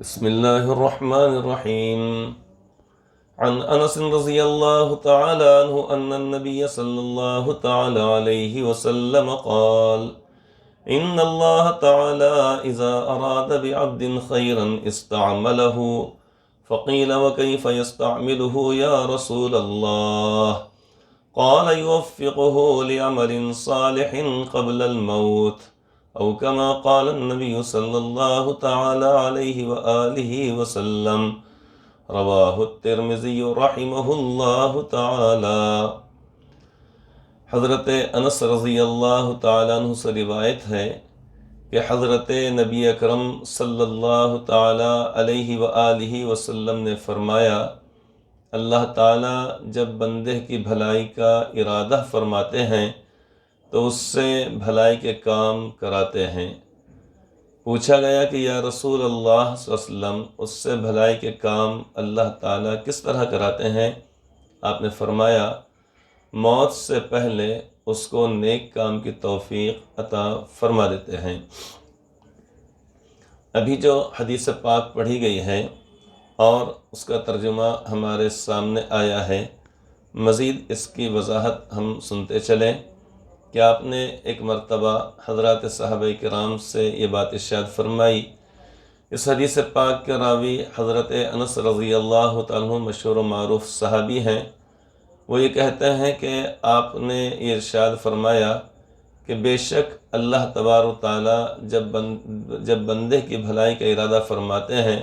بسم الله الرحمن الرحيم. عن أنس رضي الله تعالى عنه أن النبي صلى الله تعالى عليه وسلم قال: إن الله تعالى إذا أراد بعبد خيرا استعمله. فقيل: وكيف يستعمله يا رسول الله؟ قال: يوفقه لعمل صالح قبل الموت، أو كما قال النبي صلی اللہ تعالی علیہ وآلہ وسلم. رواہ الترمذی رحمہ اللہ تعالی. حضرت انس رضی اللہ تعالیٰ عنہ سے روایت ہے کہ حضرت نبی اکرم صلی اللہ تعالی علیہ وآلہ وسلم نے فرمایا: اللہ تعالیٰ جب بندے کی بھلائی کا ارادہ فرماتے ہیں تو اس سے بھلائی کے کام کراتے ہیں. پوچھا گیا کہ یا رسول اللہ صلی اللہ علیہ وسلم، اس سے بھلائی کے کام اللہ تعالیٰ کس طرح کراتے ہیں؟ آپ نے فرمایا: موت سے پہلے اس کو نیک کام کی توفیق عطا فرما دیتے ہیں. ابھی جو حدیث پاک پڑھی گئی ہے اور اس کا ترجمہ ہمارے سامنے آیا ہے، مزید اس کی وضاحت ہم سنتے چلیں کہ آپ نے ایک مرتبہ حضرات صحابہ کرام سے یہ بات ارشاد فرمائی. اس حدیث پاک کے راوی حضرت انس رضی اللہ تعالیٰ عنہ مشہور و معروف صحابی ہیں. وہ یہ کہتے ہیں کہ آپ نے یہ ارشاد فرمایا کہ بے شک اللہ تبارک و تعالیٰ جب بندے کی بھلائی کا ارادہ فرماتے ہیں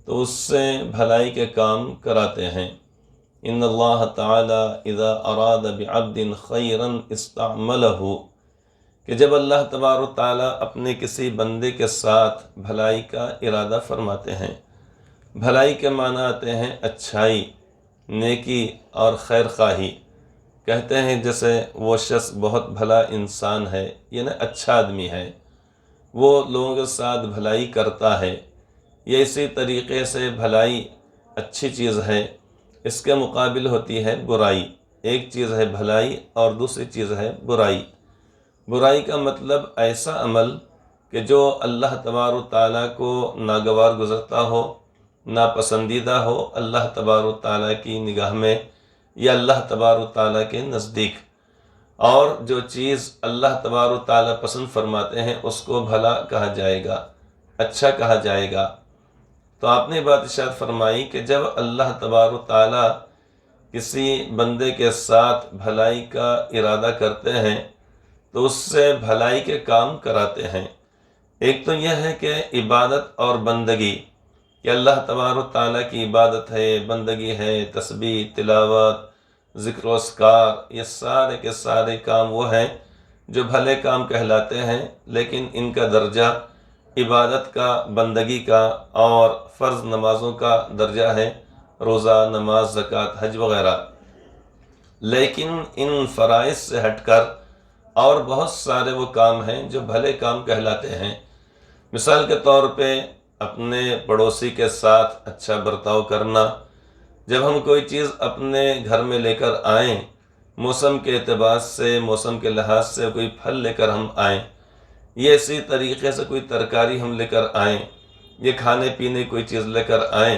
تو اس سے بھلائی کے کام کراتے ہیں. ان اللہ تعالی اذا اراد بعبد خیرا استعملہ، کہ جب اللہ تبارک و تعالیٰ اپنے کسی بندے کے ساتھ بھلائی کا ارادہ فرماتے ہیں. بھلائی کے معنی آتے ہیں اچھائی، نیکی اور خیر خواہی. کہتے ہیں جیسے وہ شخص بہت بھلا انسان ہے، یعنی اچھا آدمی ہے، وہ لوگوں کے ساتھ بھلائی کرتا ہے، یا اسی طریقے سے بھلائی اچھی چیز ہے. اس کے مقابل ہوتی ہے برائی. ایک چیز ہے بھلائی اور دوسری چیز ہے برائی. برائی کا مطلب ایسا عمل کہ جو اللہ تبارک و تعالیٰ کو ناگوار گزرتا ہو، ناپسندیدہ ہو اللہ تبارک و تعالیٰ کی نگاہ میں یا اللہ تبارک و تعالیٰ کے نزدیک. اور جو چیز اللہ تبارک و تعالیٰ پسند فرماتے ہیں اس کو بھلا کہا جائے گا، اچھا کہا جائے گا. تو آپ نے بات ارشاد فرمائی کہ جب اللہ تبارک و تعالیٰ کسی بندے کے ساتھ بھلائی کا ارادہ کرتے ہیں تو اس سے بھلائی کے کام کراتے ہیں. ایک تو یہ ہے کہ عبادت اور بندگی، کہ اللہ تبارک و تعالیٰ کی عبادت ہے، بندگی ہے، تسبیح، تلاوت، ذکر و اذکار، یہ سارے کے سارے کام وہ ہیں جو بھلے کام کہلاتے ہیں، لیکن ان کا درجہ عبادت کا، بندگی کا اور فرض نمازوں کا درجہ ہے، روزہ، نماز، زکوٰۃ، حج وغیرہ. لیکن ان فرائض سے ہٹ کر اور بہت سارے وہ کام ہیں جو بھلے کام کہلاتے ہیں. مثال کے طور پہ اپنے پڑوسی کے ساتھ اچھا برتاؤ کرنا. جب ہم کوئی چیز اپنے گھر میں لے کر آئیں، موسم کے اعتبار سے، موسم کے لحاظ سے کوئی پھل لے کر ہم آئیں، یہ اسی طریقے سے کوئی ترکاری ہم لے کر آئیں، یہ کھانے پینے کوئی چیز لے کر آئیں،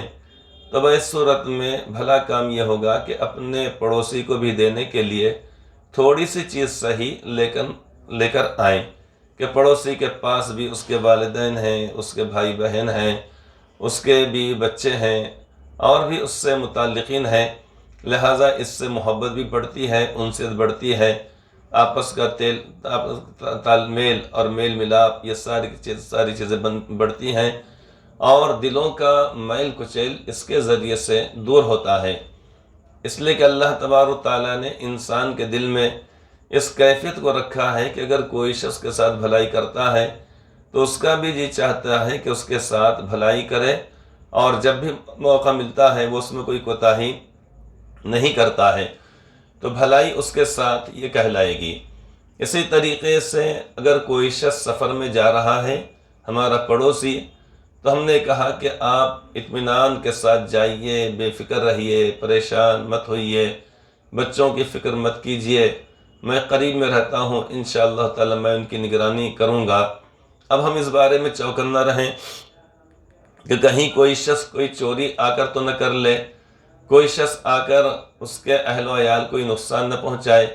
تو اس صورت میں بھلا کام یہ ہوگا کہ اپنے پڑوسی کو بھی دینے کے لیے تھوڑی سی چیز صحیح لے کر آئیں، کہ پڑوسی کے پاس بھی اس کے والدین ہیں، اس کے بھائی بہن ہیں، اس کے بھی بچے ہیں اور بھی اس سے متعلقین ہیں. لہٰذا اس سے محبت بھی بڑھتی ہے، انسیت بڑھتی ہے، آپس کا تال میل اور میل ملاپ، یہ ساری چیزیں بڑھتی ہیں اور دلوں کا میل کچیل اس کے ذریعے سے دور ہوتا ہے. اس لیے کہ اللہ تبارک و تعالیٰ نے انسان کے دل میں اس کیفیت کو رکھا ہے کہ اگر کوئی شخص کے ساتھ بھلائی کرتا ہے تو اس کا بھی جی چاہتا ہے کہ اس کے ساتھ بھلائی کرے، اور جب بھی موقع ملتا ہے وہ اس میں کوئی کوتاہی نہیں کرتا ہے، تو بھلائی اس کے ساتھ یہ کہلائے گی. اسی طریقے سے اگر کوئی شخص سفر میں جا رہا ہے، ہمارا پڑوسی، تو ہم نے کہا کہ آپ اطمینان کے ساتھ جائیے، بے فکر رہیے، پریشان مت ہوئیے، بچوں کی فکر مت کیجیے، میں قریب میں رہتا ہوں، انشاءاللہ تعالی میں ان کی نگرانی کروں گا. اب ہم اس بارے میں چوکنا رہیں کہ کہیں کوئی شخص کوئی چوری آ کر تو نہ کر لے، کوئی شخص آ کر اس کے اہل و عیال کوئی نقصان نہ پہنچائے۔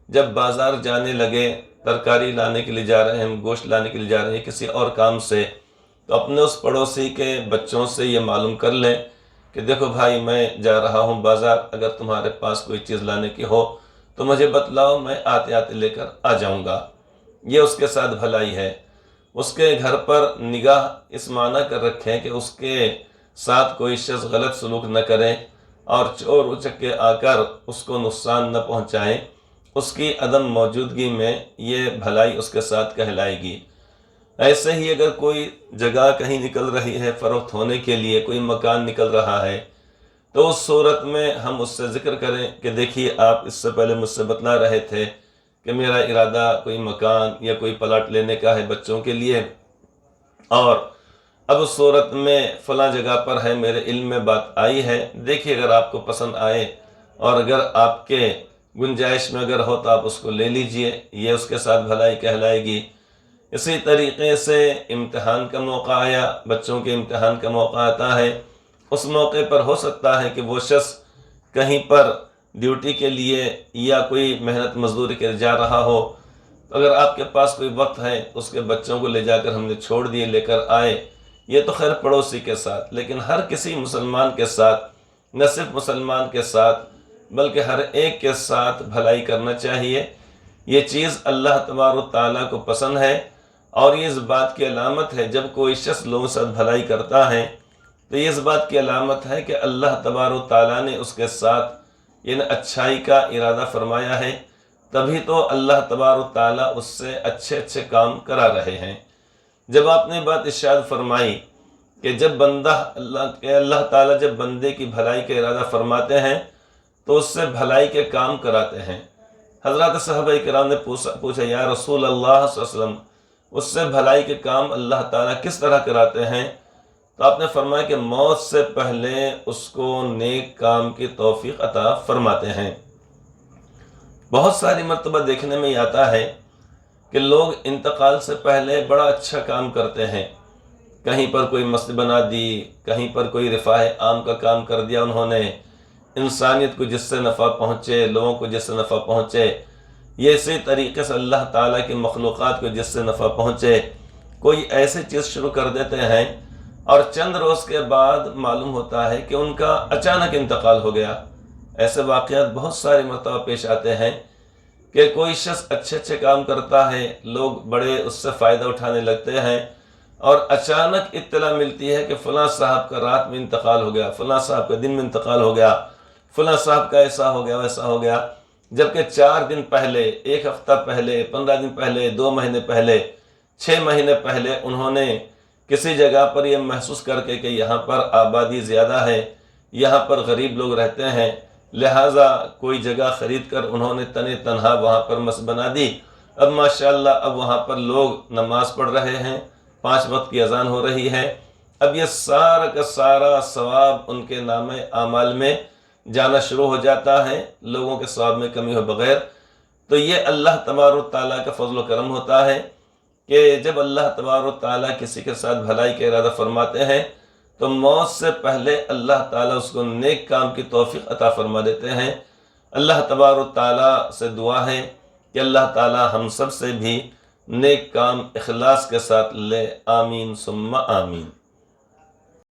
جب بازار جانے لگے، ترکاری لانے کے لیے جا رہے ہیں، گوشت لانے کے لیے جا رہے ہیں کسی اور کام سے، تو اپنے اس پڑوسی کے بچوں سے یہ معلوم کر لیں کہ دیکھو بھائی، میں جا رہا ہوں بازار، اگر تمہارے پاس کوئی چیز لانے کی ہو تو مجھے بتلاؤ، میں آتے آتے لے کر آ جاؤں گا۔ یہ اس کے ساتھ بھلائی ہے۔ اس کے گھر پر نگاہ اس معنی کر رکھیں کہ اس کے ساتھ کوئی شخص غلط سلوک نہ کرے اور چور اچکے آ کر اس کو نقصان نہ پہنچائیں۔ اس کی عدم موجودگی میں یہ بھلائی اس کے ساتھ کہلائے گی۔ ایسے ہی اگر کوئی جگہ کہیں نکل رہی ہے فروخت ہونے کے لیے، کوئی مکان نکل رہا ہے، تو اس صورت میں ہم اس سے ذکر کریں کہ دیکھیے، آپ اس سے پہلے مجھ سے بتلا رہے تھے کہ میرا ارادہ کوئی مکان یا کوئی پلاٹ لینے کا ہے بچوں کے لیے، اور اب اس صورت میں فلاں جگہ پر ہے، میرے علم میں بات آئی ہے، دیکھیے اگر آپ کو پسند آئے اور اگر آپ کے گنجائش میں اگر ہو تو آپ اس کو لے لیجئے۔ یہ اس کے ساتھ بھلائی کہلائے گی۔ اسی طریقے سے امتحان کا موقع آیا، بچوں کے امتحان کا موقع آتا ہے، اس موقع پر ہو سکتا ہے کہ وہ شخص کہیں پر ڈیوٹی کے لیے یا کوئی محنت مزدوری کے جا رہا ہو، اگر آپ کے پاس کوئی وقت ہے اس کے بچوں کو لے جا کر ہم نے چھوڑ دیے، لے کر آئے۔ یہ تو خیر پڑوسی کے ساتھ، لیکن ہر کسی مسلمان کے ساتھ، نہ صرف مسلمان کے ساتھ بلکہ ہر ایک کے ساتھ بھلائی کرنا چاہیے۔ یہ چیز اللہ تبارک و تعالیٰ کو پسند ہے، اور یہ اس بات کی علامت ہے جب کوئی شخص لوگوں کے ساتھ بھلائی کرتا ہے تو یہ اس بات کی علامت ہے کہ اللہ تبارک و تعالیٰ نے اس کے ساتھ یعنی اچھائی کا ارادہ فرمایا ہے، تبھی تو اللہ تبارک و تعالیٰ اس سے اچھے اچھے کام کرا رہے ہیں۔ جب آپ نے بات ارشاد فرمائی کہ جب بندہ اللہ تعالیٰ جب بندے کی بھلائی کا ارادہ فرماتے ہیں تو اس سے بھلائی کے کام کراتے ہیں۔ حضرات صحابہ کرام نے پوچھا یا رسول اللہ صلی اللہ علیہ وسلم، اس سے بھلائی کے کام اللہ تعالیٰ کس طرح کراتے ہیں؟ تو آپ نے فرمایا کہ موت سے پہلے اس کو نیک کام کی توفیق عطا فرماتے ہیں۔ بہت ساری مرتبہ دیکھنے میں یہ آتا ہے کہ لوگ انتقال سے پہلے بڑا اچھا کام کرتے ہیں، کہیں پر کوئی مسجد بنا دی، کہیں پر کوئی رفاہ عام کا کام کر دیا انہوں نے، انسانیت کو جس سے نفع پہنچے، لوگوں کو جس سے نفع پہنچے، یہ اسی طریقے سے اللہ تعالیٰ کی مخلوقات کو جس سے نفع پہنچے، کوئی ایسی چیز شروع کر دیتے ہیں اور چند روز کے بعد معلوم ہوتا ہے کہ ان کا اچانک انتقال ہو گیا۔ ایسے واقعات بہت ساری مرتبہ پیش آتے ہیں کہ کوئی شخص اچھے اچھے کام کرتا ہے، لوگ بڑے اس سے فائدہ اٹھانے لگتے ہیں، اور اچانک اطلاع ملتی ہے کہ فلاں صاحب کا رات میں انتقال ہو گیا، فلاں صاحب کا دن میں انتقال ہو گیا، فلاں صاحب کا ایسا ہو گیا ویسا ہو گیا، جبکہ 4 دن پہلے، 1 ہفتہ پہلے، 15 دن پہلے، 2 مہینے پہلے، 6 مہینے پہلے انہوں نے کسی جگہ پر یہ محسوس کر کے کہ یہاں پر آبادی زیادہ ہے، یہاں پر غریب لوگ رہتے ہیں، لہٰذا کوئی جگہ خرید کر انہوں نے تنہا وہاں پر مسجد بنا دی۔ اب ماشاءاللہ اب وہاں پر لوگ نماز پڑھ رہے ہیں، 5 وقت کی اذان ہو رہی ہے، اب یہ سارا کا سارا ثواب ان کے نامہ اعمال میں جانا شروع ہو جاتا ہے، لوگوں کے ثواب میں کمی ہو بغیر۔ تو یہ اللہ تبارک و تعالیٰ کا فضل و کرم ہوتا ہے کہ جب اللہ تبارک و تعالیٰ کسی کے ساتھ بھلائی کا ارادہ فرماتے ہیں تو موت سے پہلے اللہ تعالیٰ اس کو نیک کام کی توفیق عطا فرما دیتے ہیں۔ اللہ تبارک و تعالیٰ سے دعا ہے کہ اللہ تعالیٰ ہم سب سے بھی نیک کام اخلاص کے ساتھ لے، آمین ثم آمین۔